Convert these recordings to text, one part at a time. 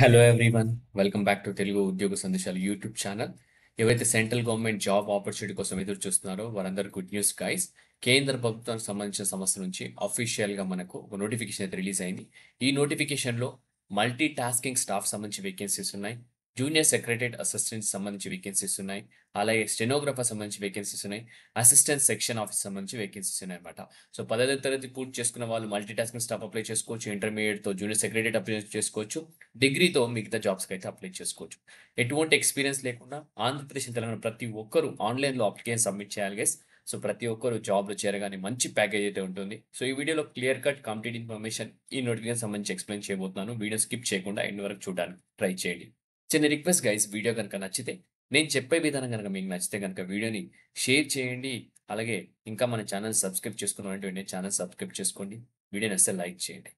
Hello everyone, welcome back to Telugu ఉద్యోగ సందేశాలు YouTube channel. ఎవరైతే సెంట్రల్ గవర్నమెంట్ జాబ్ ఆపర్చునిటీ కోసం ఎదురు చూస్తున్నారో వారందరూ గుడ్ న్యూస్ గైస్. కేంద్ర ప్రభుత్వానికి సంబంధించిన సంస్థ నుంచి అఫీషియల్గా మనకు ఒక నోటిఫికేషన్ అయితే రిలీజ్ అయింది. ఈ నోటిఫికేషన్లో మల్టీ టాస్కింగ్ స్టాఫ్ సంబంధించి వేకెన్సీస్ ఉన్నాయి, జూనియర్ సెక్రటరియట్ అసిస్టెంట్ సంబంధించి వేకెన్సీస్ ఉన్నాయి, అలాగే స్టెనోగ్రాఫర్ సంబంధించి వేకెన్సీస్ ఉన్నాయి, అసిస్టెంట్ సెక్షన్ ఆఫీస్ సంబంధించి వేకెన్సీస్ ఉన్నాయి అనమాట. సో 10వ తరగతి పూర్తి చేసుకున్న వాళ్ళు మల్టీ టాస్కింగ్ స్టాఫ్ అప్లై చేసుకోవచ్చు, ఇంటర్మీడియట్తో జూనియర్ సెక్రటరియట్ అప్లై చేసుకోవచ్చు, డిగ్రీతో మిగతా జాబ్స్కి అయితే అప్లై చేసుకోవచ్చు. ఎటువంటి ఎక్స్పీరియన్స్ లేకుండా ఆంధ్రప్రదేశ్ తెలంగాణ ప్రతి ఒక్కరు ఆన్లైన్లో అప్లికేషన్ సబ్మిట్ చేయాలి గైస్. సో ప్రతి ఒక్కరు జాబ్లో చేరగానే మంచి ప్యాకేజ్ అయితే ఉంటుంది. సో ఈ వీడియోలో క్లియర్ కట్ కంప్లీట్ ఇన్ఫర్మేషన్ ఈ నోటిఫికేషన్ సంబంధించి ఎక్స్ప్లెయిన్ చేయబోతున్నాను. వీడియో స్కిప్ చేయకుండా ఎండ్ వరకు చూడడానికి ట్రై చేయండి. చిన్న రిక్వెస్ట్ గైస్, వీడియో కనుక నచ్చితే, నేను చెప్పే విధానం కనుక మీకు నచ్చితే కనుక వీడియోని షేర్ చేయండి. అలాగే ఇంకా మన ఛానల్ సబ్స్క్రైబ్ చేసుకున్నటువంటి ఛానల్ సబ్స్క్రైబ్ చేసుకోండి. వీడియోని అస్సలు లైక్ చేయండి.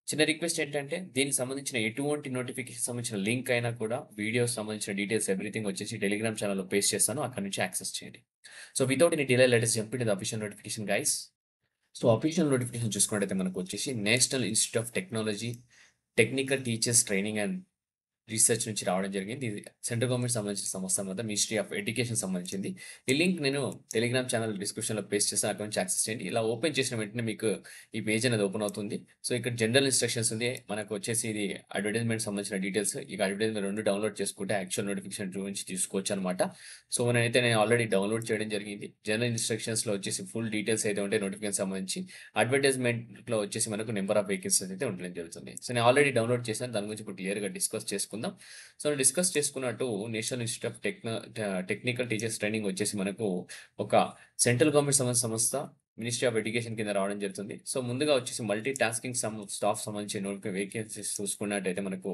చిన్న రిక్వెస్ట్ ఏంటంటే, దీనికి సంబంధించిన ఎటువంటి నోటిఫికేషన్ సంబంధించిన లింక్ అయినా కూడా వీడియో సంబంధించిన డీటెయిల్స్ ఎవ్రీథింగ్ వచ్చేసి టెలిగ్రామ్ ఛానల్లో పేస్ట్ చేస్తాను, అక్కడ నుంచి యాక్సెస్ చేయండి. So without any delay let us jump into the official notification guys. So official notification చూసుకున్నట్టయితే మనకు వచ్చేసి national institute of technology technical teachers training and research నుంచి రావడం జరిగింది. ఇది సెంట్రల్ గవర్నమెంట్ సంబంధించిన సంస్థ అన్నమాట, మినిస్ట్రీ ఆఫ్ ఎడ్యుకేషన్ సంబంధించింది. ఈ లింక్ నేను టెలిగ్రామ్ ఛానల్ డిస్క్రిప్షన్లో పేస్ట్ చేస్తాను, అక్కడ నుంచి యాక్సెస్ చేయండి. ఇలా ఓపెన్ చేసిన వెంటనే మీకు ఈ పేజ్ అనేది ఓపెన్ అవుతుంది. సో ఇక్కడ జనరల్ ఇన్స్ట్రక్షన్స్ ఉంది, మనకు వచ్చేసి ఇది అడ్వర్టైజ్మెంట్ సంబంధించిన డీటెయిల్స్. ఇక అడ్వర్టైజ్మెంట్ రెండు డౌన్లోడ్ చేసుకుంటే యాక్చువల్ నోటిఫికేషన్ గురించి తీసుకోవచ్చు అనమాట. సో నేను ఆల్రెడీ డౌన్లోడ్ చేయడం జరిగింది. జనరల్ ఇన్స్ట్రక్షన్స్లో వచ్చేసి ఫుల్ డీటెయిల్స్ అయితే ఉంటాయి నోటిఫికేషన్ సంబంధించి. అడ్వర్టైజ్మెంట్లో వచ్చేసి మనకు నెంబర్ ఆఫ్ వేకెన్సీస్ అయితే ఉండడం జరుగుతుంది. సో నేను ఆల్రెడీ డౌన్లోడ్ చేశాను, దాని గురించి ఇప్పుడు క్లియర్గా డిస్కస్ చేసుకుందాం. సో డిస్కస్ చేసుకున్నట్టు national institute of technical teachers training వచ్చేసి మనకు ఒక సెంట్రల్ గవర్నమెంట్ సంస్థ మినిస్ట్రీ ఆఫ్ ఎడ్యుకేషన్ కింద రావడం జరుగుతుంది. సో ముందుగా వచ్చేసి మల్టీ టాస్కింగ్ స్టాఫ్ సంబంధించి వేకెన్సీస్ చూసుకున్నట్టయితే మనకు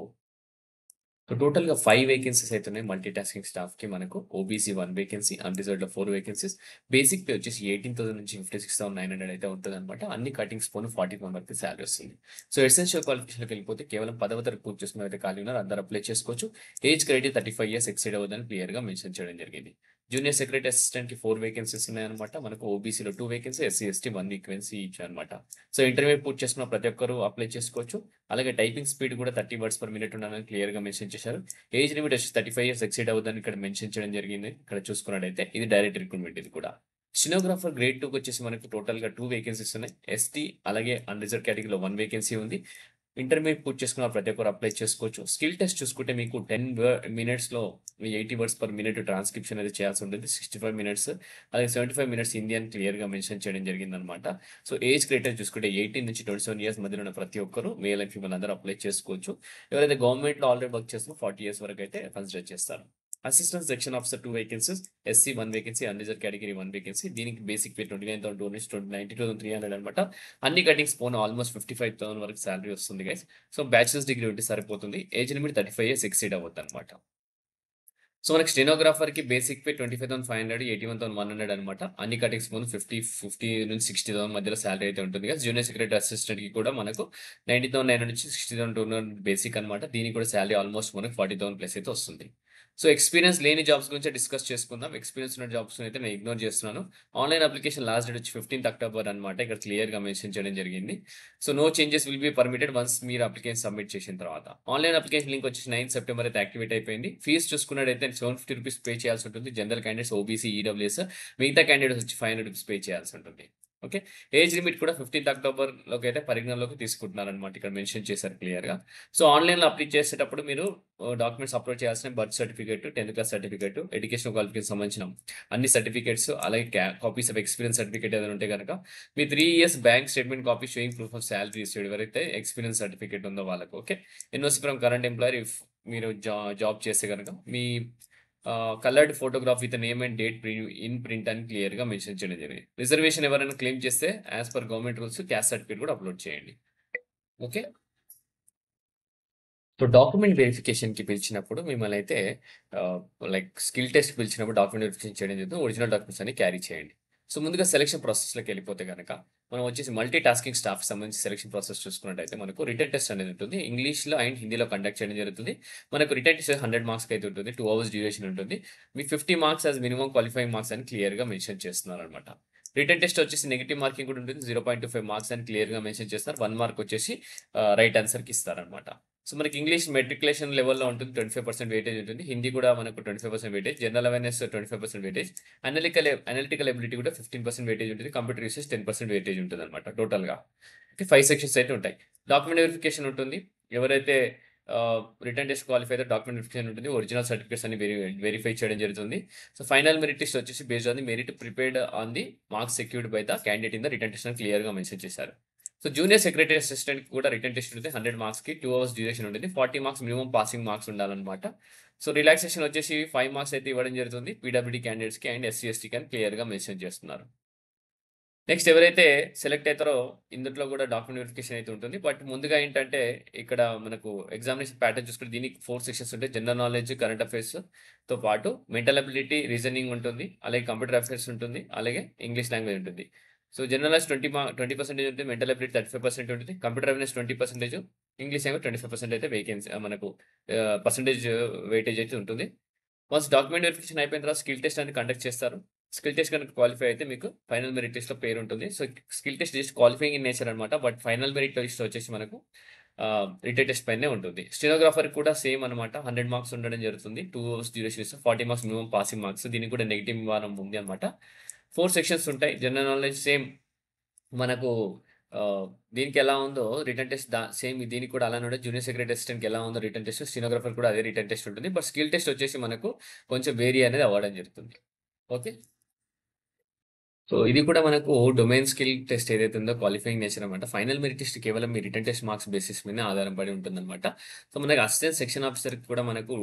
టోటల్‌గా 5 వేకెన్సీస్ అయితే ఉన్నాయి మల్టీ టాస్కింగ్ స్టాఫ్‌కి. మనకు ఓబీసీ 1 వేకెన్సీ, అన్‌రిజర్వ్డ్‌లో 4 వేకెన్సీస్. బేసిక్ పే వచ్చేసి 18,000 నుంచి 56,900 అయితే ఉంటదనమాట. అన్ని కటింగ్స్ పోను 40,000 వరకు సాలరీ వస్తుంది. సో ఎసెన్షియల్ క్వాలిఫికేషన్‌లోకి వెళ్ళిపోతే కేవలం 10వ తరగతి పూర్తి చేసుకున్న అయితే ఖాళీ ఉన్నారు, అందరూ అప్లై చేసుకోవచ్చు. ఏజ్ క్రైటీరియా 35 ఇయర్స్ ఎక్సీడ్ అవ్వదని క్లియర్‌గా మెన్షన్ చేయడం జరిగింది. జూనియర్ సెక్రటరీ అసిస్టెంట్‌కి 4 వేకెన్సీస్ ఉన్నాయన్నమాట. మనకు ఓబీసీలో 2 vacancy, SC, ST 1 vacancy each అనమాట. సో ఇంటర్మీడియేట్ పూర్తి చేసుకున్న ప్రతి ఒక్కరు అప్లై చేసుకోవచ్చు. అలాగే టైపింగ్ స్పీడ్ కూడా 30 వర్డ్స్ పర్ మినిట్ ఉండాలని క్లియర్‌గా మెన్షన్ చేశారు. ఏజ్ లిమిట్ వచ్చి 35 ఇయర్స్ ఎక్సీడ్ అవ్వదని ఇక్కడ మెన్షన్ చేయడం జరిగింది. ఇక్కడ చూసుకున్నట్టయితే ఇది డైరెక్ట్ రిక్రూట్మెంట్ ఇది కూడా. స్టెనోగ్రాఫర్ గ్రేడ్ 2కి వచ్చేసి మనకు టోటల్‌గా 2 వేకెన్సీస్ ఉన్నాయి. ఎస్టీ అలాగే అన్‌రిజర్వ్డ్ కేటగిరీలో 1 వేకెన్సీ ఉంది. ఇంటర్మీడియేట్ పూర్తి చేసుకున్న ప్రతి ఒక్కరు అప్లై చేసుకోవచ్చు. స్కిల్ టెస్ట్ చూసుకుంటే మీకు 10 మినిట్స్‌లో 80 వర్డ్స్ పర్ మినిట్ ట్రాన్స్క్రిప్షన్ అయితే చేయాల్సి ఉంటుంది. 65 మినిట్స్ అలాగే 75 మినిట్స్ హిందీ అని క్లియర్‌గా మెన్షన్ చేయడం జరిగిందనమాట. సో ఏజ్ క్రైటీరియా చూసుకుంటే 18 నుంచి 27 ఇయర్స్ మధ్యలో ఉన్న ప్రతి ఒక్కరు మేల్ అండ్ ఫీమేల్ అందరూ అప్లై చేసుకోవచ్చు. ఎవరైతే గవర్నమెంట్‌లో ఆల్రెడీ వర్క్ చేస్తున్నారో 40 ఇయర్స్ వరకు అయితే కన్సిడర్ చేస్తారు. Assistant section officer 2 vacancies, SC 1 vacancy, unreserved category 1 vacancy. దీనికి బేసిక్ పే 29,200 నుంచి 92,300 అనమాట. అన్ని కటింగ్స్ పోను ఆల్మోస్ట్ 55,000 వరకు సాలరీ వస్తుంది గైస్. సో బ్యాచిలర్స్ డిగ్రీ ఉంటే సరిపోతుంది. ఏజ్ లిమిట్ 35 ఇయర్స్ ఎక్సీడ్ అవ్వద్దనమాట. సో మనకి స్టెనోగ్రాఫర్‌కి బేసిక్ పే 25,500, 81,100 అనమాట. అన్ని కటింగ్స్ ముందు 50 నుంచి 60,000 మధ్యలో సాలరీ అయితే ఉంటుంది గైస్. జూనియర్ సెక్రటరీ అసిస్టెంట్‌కి కూడా మనకు 90,900 నుంచి 60,200 బేసిక్ అనమాట. దీనికి కూడా సాలరీ ఆల్మోస్ట్ మనకు 40,000 ప్లస్ అయితే వస్తుంది. సో ఎక్స్‌పీరియన్స్ లేని జాబ్స్ గురించి డిస్కస్ చేసుకుందాం. ఎక్స్‌పీరియన్స్ ఉన్న జాబ్స్ అయితే నేను ఇగ్నోర్ చేస్తున్నాను. ఆన్‌లైన్ అప్లికేషన్ లాస్ట్ డేట్ వచ్చి 15థ్ అక్టోబర్ అనమాట. ఇక్కడ క్లియర్‌గా మెన్షన్ చేయడం జరిగింది. So no changes will be permitted once మీరు అప్లికేషన్ సబ్మిట్ చేసిన తర్వాత. ఆన్‌లైన్ అప్లికేషన్ లింక్ వచ్చేసి 9 సెప్టెంబర్ అయితే యాక్టివేట్ అయిపోయింది. ఫీస్ చూసుకున్నట్టయితే ₹750 పే చేయాల్సి ఉంటుంది. General candidates, OBC, EWS. మిగతా క్యాండిడేట్స్ వచ్చి ₹500 పే చేయాల్సి ఉంటుంది. ఓకే. ఏజ్ లిమిట్ కూడా 15థ్ అక్టోబర్‌లోకి అయితే పరిగణనలోకి తీసుకుంటున్నారనమాట. ఇక్కడ మెన్షన్ చేశారు క్లియర్‌గా. సో ఆన్‌లైన్‌లో అప్లై చేసేటప్పుడు మీరు డాక్యుమెంట్స్ అప్లోడ్ చేయాల్సిన బర్త్ సర్టిఫికేట్, 10థ్ క్లాస్ సర్టిఫికేట్, ఎడ్యుకేషనల్ క్వాలిఫికేషన్ సంబంధించిన అన్ని సర్టిఫికేట్స్, అలాగే కాపీస్ ఆఫ్ ఎక్స్‌పీరియన్స్ సర్టిఫికేట్ ఏదైనా ఉంటే గనక, మీ 3 years bank statement copy showing proof of salary received ఎవరైతే ఎక్స్‌పీరియన్స్ సర్టిఫికేట్ ఉందో వాళ్ళకి. Okay. NOC from current employer if మీరు జాబ్ చేస్తే గనక మీ coloured photograph with name and date in print అని క్లియర్‌గా మెన్షన్ చేయడం జరిగింది. రిజర్వేషన్ ఎవరైనా క్లెయిమ్ చేస్తే as per government rules caste certificate కూడా అప్లోడ్ చేయండి. ఓకే. సో డాక్యుమెంట్ వెరిఫికేషన్‌కి పిలిచినప్పుడు మిమ్మల్నయితే లైక్ స్కిల్ టెస్ట్‌కి పిలిచినప్పుడు డాక్యుమెంట్ వెరిఫికేషన్ చేయడం జరుగుతుంది. ఒరిజినల్ డాక్యుమెంట్స్ అన్ని క్యారీ చేయండి. సో ముందుగా సెలక్షన్ ప్రాసెస్‌లోకి వెళ్ళిపోతే గనక, మనం వచ్చేసి మల్టీ టాస్కింగ్ స్టాఫ్‌కి సంబంధించి సెలక్షన్ ప్రాసెస్ చూసుకున్నట్టయితే మనకు రిటన్ టెస్ట్ అనేది ఉంటుంది. ఇంగ్లీష్‌లో అండ్ హిందీలో కండక్ట్ చేయడం జరుగుతుంది. మనకు రిటన్ టెస్ట్ 100 మార్క్స్‌కి అయితే ఉంటుంది. 2 అవర్స్ డ్యూరేషన్ ఉంటుంది. మీకు 50 marks as minimum qualifying marks అని క్లియర్‌గా మెన్షన్ చేస్తున్నారనమాట. రిటన్ టెస్ట్ వచ్చేసి నెగెటివ్ మార్కింగ్ కూడా ఉంటుంది. 0.25 మార్క్స్ అని క్లియర్‌గా మెన్షన్ చేస్తారు. 1 మార్క్ వచ్చేసి రైట్ ఆన్సర్‌కి ఇస్తారనమాట. సో మనకి ఇంగ్లీష్ మెట్రికులేషన్ లెవెల్‌లో ఉంటుంది. 25% వెయిటేజ్ ఉంటుంది. హిందీ కూడా మనకు 25% weightage. General awareness 25% weightage. Analytical ability కూడా 15% వెయిటేజ్ ఉంటుంది. కంప్యూటర్ యూసేజ్ 10% వెయిటేజ్ ఉంటుందన్నమాట టోటల్‌గా. ఓకే. 5 సెక్షన్స్ అయితే ఉంటాయి. డాక్యుమెంట్ వెరిఫికేషన్ ఉంటుంది. ఎవరైతే రిటన్ టెస్ట్ క్వాలిఫై అయితే డాక్యుమెంట్ వెరిఫికేషన్ ఉంటుంది. ఒరిజినల్ సర్టిఫికేట్స్ అన్ని వెరిఫై చేయడం జరుగుతుంది. సో ఫైనల్ మెరిట్ లిస్ట్ వచ్చేసి based on the merit prepared on the marks secured by the candidate in the written test అని క్లియర్‌గా మెన్షన్ చేశారు. సో జూనియర్ సెక్రటరీ అసిస్టెంట్ కూడా రిటన్ టెస్ట్ ఉంటుంది. 100 మార్క్స్‌కి 2 అవర్స్ డ్యూరేషన్ ఉంటుంది. 40 మార్క్స్ మినిమమ్ పాసింగ్ మార్క్స్ ఉండాలన్నమాట. So relaxation వచ్చేసి 5 marks అయితే ఇవ్వడం జరుగుతుంది. పీడబ్ల్యూడీ క్యాండిడేట్స్‌కి అండ్ ఎస్సీ, ఎస్టీకి అని క్లియర్‌గా మెన్షన్ చేస్తున్నారు. నెక్స్ట్ ఎవరైతే సెలెక్ట్ అవుతారో ఇందులో కూడా డాక్యుమెంట్ వెరిఫికేషన్ అయితే ఉంటుంది. బట్ ముందుగా ఏంటంటే ఇక్కడ మనకు ఎగ్జామినేషన్ ప్యాటర్న్ చూసుకుంటే దీనికి 4 సెక్షన్స్ ఉంటాయి. జనరల్ నాలెడ్జ్, కరెంట్ అఫైర్స్‌తో పాటు మెంటల్ అబిలిటీ, రీజనింగ్ ఉంటుంది. అలాగే కంప్యూటర్ అఫైర్స్ ఉంటుంది. అలాగే ఇంగ్లీష్ లాంగ్వేజ్ ఉంటుంది. సో జనరల్ నాలెడ్జ్ 20% ఉంటుంది. మెంటల్ అబిలిటీ 35% ఉంటుంది. కంప్యూటర్ అవేర్‌నెస్ 20%, ఇంగ్లీష్ లాంగ్వేజ్ 25% అయితే మనకు పర్సెంటేజ్ వెయిటేజ్ అయితే ఉంటుంది. వన్స్ డాక్యుమెంట్ వెరిఫికేషన్ అయిపోయిన తర్వాత స్కిల్ టెస్ట్ అనేది కండక్ట్ చేస్తారు. స్కిల్ టెస్ట్ కనుక క్వాలిఫై అయితే మీకు ఫైనల్ మెరిట్ లిస్ట్‌లో పేరుంటుంది. So, skill test just qualifying in nature అనమాట. బట్ ఫైనల్ మెరిట్ లిస్ట్ వచ్చేసి మనకు రిటన్ టెస్ట్ పైనే ఉంటుంది. స్టెనోగ్రాఫర్‌కి కూడా సేమ్ అనమాట. 100 మార్క్స్ ఉండడం జరుగుతుంది. 2 అవర్స్ డ్యూరేషన్ ఇస్తారు. 40 మార్క్స్ మినిమమ్ పాసింగ్ మార్క్స్. దీనికి కూడా నెగెటివ్ విధానం ఉంది అనమాట. 4 సెక్షన్స్ ఉంటాయి. జనరల్ నాలెడ్జ్ సేమ్ మనకు దీనికి ఎలా ఉందో రిటన్ టెస్ట్ సేమ్ దీనికి కూడా అలానే ఉంటది. జూనియర్ సెక్రటరీ అసిస్టెంట్‌కి ఎలా ఉందో రిటన్ టెస్ట్, స్టెనోగ్రాఫర్ కూడా అదే రిటన్ టెస్ట్ ఉంటుంది. బట్ స్కిల్ టెస్ట్ వచ్చేసి మనకు కొంచెం వేరీ అనేది అవ్వడం జరుగుతుంది. ఓకే. సో, ఇది కూడా మనకు డొమైన్ స్కిల్ టెస్ట్ ఏదైతే ఉందో క్వాలిఫైయింగ్ నేచర్ అనమాట. ఫైనల్ మెరిట్ లిస్ట్ కేవలం మీ రిటన్ టెస్ట్ మార్క్స్ బేసిస్ మీదనే ఆధారపడి ఉంటుందనమాట. సో, మనకి అసిస్టెంట్ సెక్షన్ ఆఫీసర్‌కి కూడా మనకు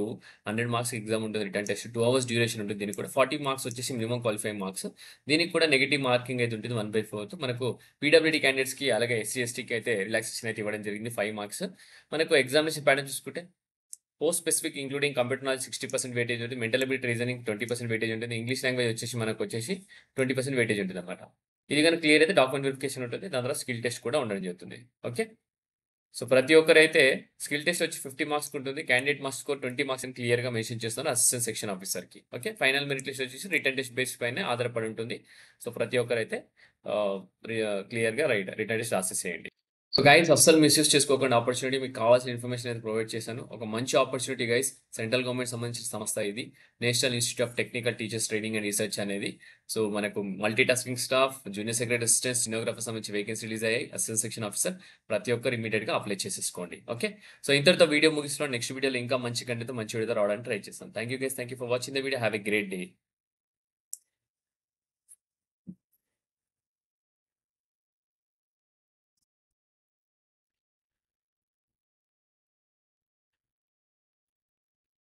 100 మార్క్స్ ఎగ్జామ్ ఉంటుంది. రిటన్ టెస్ట్ 2 అవర్స్ డ్యూరేషన్ ఉంటుంది. దీనికి కూడా 40 మార్క్స్ వచ్చేసి మినిమమ్ క్వాలిఫైయింగ్ మార్క్స్. దీనికి కూడా నెగెటివ్ మార్కింగ్ అయితే ఉంటుంది 1/4. మనకు పీడబ్ల్యూడీ క్యాండిడేట్స్‌కి అలాగే ఎస్సీ, ఎస్టీకి అయితే రిలాక్సేషన్ అయితే ఇవ్వడం జరిగింది 5 మార్క్స్. మనకు ఎగ్జామినేషన్ ప్యాటర్న్ చూసుకుంటే post specific including computer knowledge 60% weightage ఉంటుంది. మెంటల్ అబిలిటీ, రీజనింగ్ 20% వెయిటేజ్ ఉంటుంది. ఇంగ్లీష్ లాంగ్వేజ్ వచ్చేసి మనకొచ్చేసి 20% వెయిటేజ్ ఉంటుందన్నమాట. ఇది గనుక క్లియర్ అయితే డాక్యుమెంట్ వెరిఫికేషన్ ఉంటుంది. దాని తర్వాత స్కిల్ టెస్ట్ కూడా ఉండడం జరుగుతుంది. ఓకే. సో, ప్రతి ఒక్కరైతే స్కిల్ టెస్ట్ వచ్చి 50 మార్క్స్‌కి ఉంటుంది. క్యాండిడేట్ మస్ట్ స్కోర్ 20 మార్క్స్ అని క్లియర్‌గా మెన్షన్ చేస్తున్నారు అసిస్టెంట్ సెక్షన్ ఆఫీసర్‌కి. ఓకే. ఫైనల్ మెరిట్ లిస్ట్ వచ్చేసి రిటన్ టెస్ట్ బేస్ పైనే ఆధారపడి ఉంటుంది. సో, ప్రతి ఒక్కరైతే ఆహ్, క్లియర్‌గా రిటన్ టెస్ట్ రాసేసేయండి. సో గైస్ అస్సలు మిస్‌యూజ్ చేసుకోకండి ఆపర్చునిటీ. మీకు కావాల్సిన ఇన్ఫర్మేషన్ అయితే ప్రొవైడ్ చేశాను. ఒక మంచి ఆపర్చునిటీ గైస్. సెంట్రల్ గవర్నమెంట్ సంబంధించిన సంస్థ ఇది. National institute of technical teachers training and research అనేది. సో మనకు multi tasking staff, junior secretary assistant, stenographer సంబంధించి వేకెన్సీ రిలీజ్ అయ్యాయి. అసిస్టెంట్ సెక్షన్ ఆఫీసర్ ప్రతి ఒక్కరు ఇమ్మీడియేట్‌గా అప్లై చేసేసుకోండి. ఓకే. సో ఇంతటితో వీడియో ముగిస్తున్నాను. నెక్స్ట్ వీడియోలో ఇంకా మంచి కంటెంట్‌తో మంచి వీడియోతో రావడానికి ట్రై చేస్తాను. Thank you guys. Thank you for watching the video. Have a great day.